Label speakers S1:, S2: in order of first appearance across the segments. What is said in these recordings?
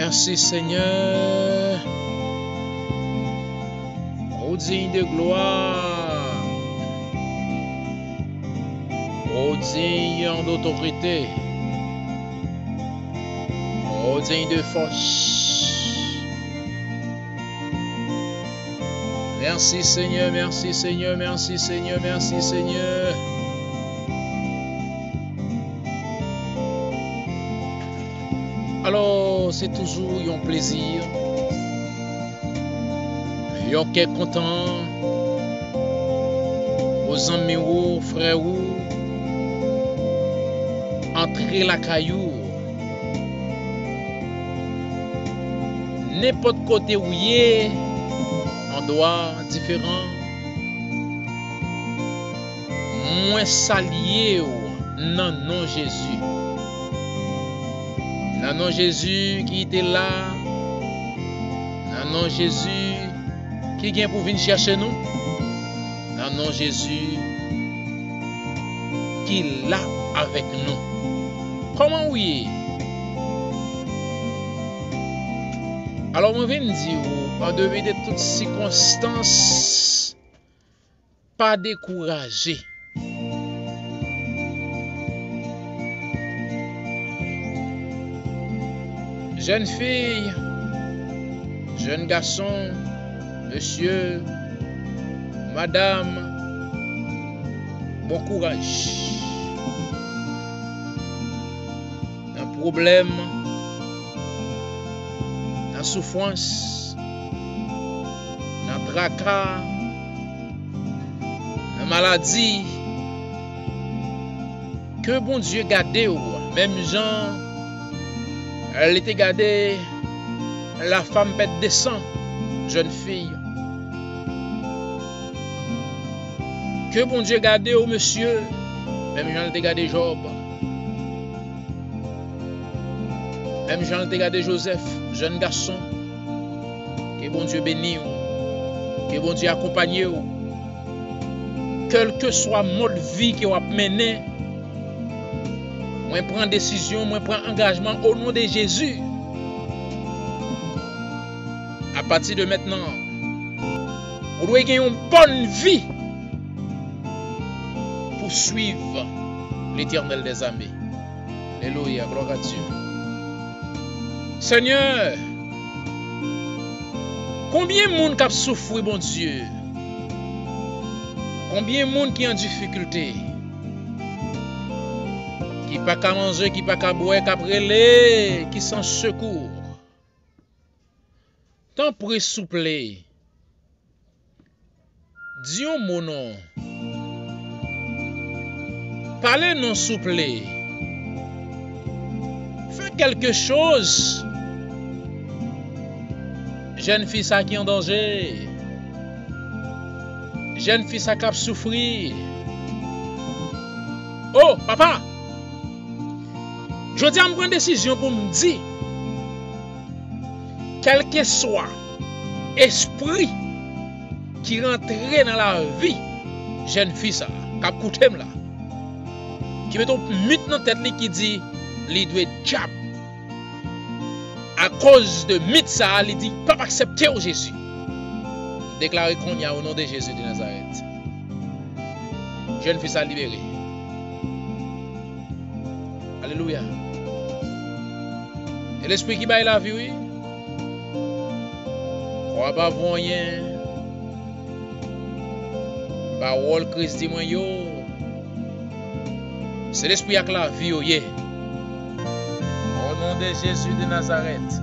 S1: Merci Seigneur. Ô digne de gloire. Ô digne d'autorité. Ô digne de force. Merci Seigneur, merci Seigneur, merci Seigneur, merci Seigneur. Alors, c'est toujours un plaisir, un cœur content, aux amis ou frères ou, entrer la caillou, n'importe côté où y est, endroit différent, moins salié non non Jésus. Non, non, Jésus qui était là. Non, non, Jésus qui vient pour venir chercher nous. Non, non, Jésus qui est là avec nous. Comment oui? Alors, on vient dire, en dehors de toutes circonstances, pas décourager. Jeune fille, jeune garçon, monsieur, madame, bon courage. Un problème, une souffrance, un tracas, une maladie, que bon Dieu garde, même gens. Elle était gardée, la femme pète des sangs, jeune fille. Que bon Dieu garde au monsieur, même Jean était gardé Job. Même Jean était gardé Joseph, jeune garçon. Que bon Dieu bénisse, que bon Dieu accompagne. Quel que soit le mode de vie que vous avez mené, moi prends décision, moi prends engagement au nom de Jésus. À partir de maintenant, on doit gagner une bonne vie pour suivre l'Éternel des armées. Alléluia, gloire à Dieu. Seigneur, combien de monde qui a souffert, bon Dieu? Combien de monde qui est en difficulté? Qui pas qu'à manger, qui pas qu'à boire, qu'à brûler, qui sans secours. Tant pour souffler. Dis mon nom. Parlez non souffler. Fais quelque chose. Jeune fille ça qui est en danger. Jeune fille ça qui a souffrir. Oh, papa! Je dis à me prendre une décision pour me dire, quel que soit esprit qui rentre dans la vie, jeune fille ça, qui a coûté là, qui met un mythe dans la tête qui dit, il doit être diable. À cause de mythe ça, il dit, pas accepter au Jésus. Déclarer qu'on y a au nom de Jésus de Nazareth. Jeune fille ça libérée. Alléluia. Et l'esprit qui baille la vie, oui. Crois pas rien. Parole Christ dit moi yo. C'est l'esprit avec la vie, oui. Au nom de Jésus de Nazareth.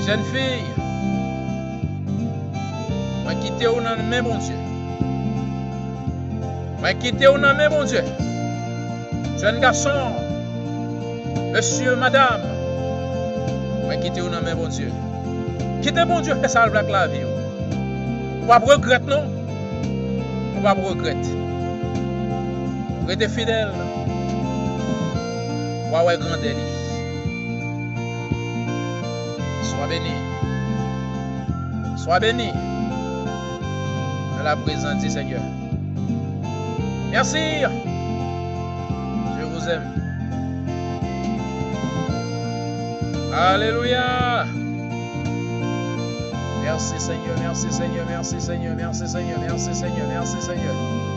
S1: Jeune fille. Va quitter au nom de mes bon Dieu. Va quitter au nom de mes bon Dieu. Jeune garçon, monsieur, madame, va quitter au nom de bon Dieu. Quittez bon Dieu, fait ça avec la vie. On va regretter, non? On va regretter. Restez fidèle. On va grand délit. Sois béni. Sois béni. Dans la présence du Seigneur. Merci. Je vous aime. Alléluia. Merci Seigneur, merci Seigneur, merci Seigneur, merci Seigneur, merci Seigneur, merci Seigneur.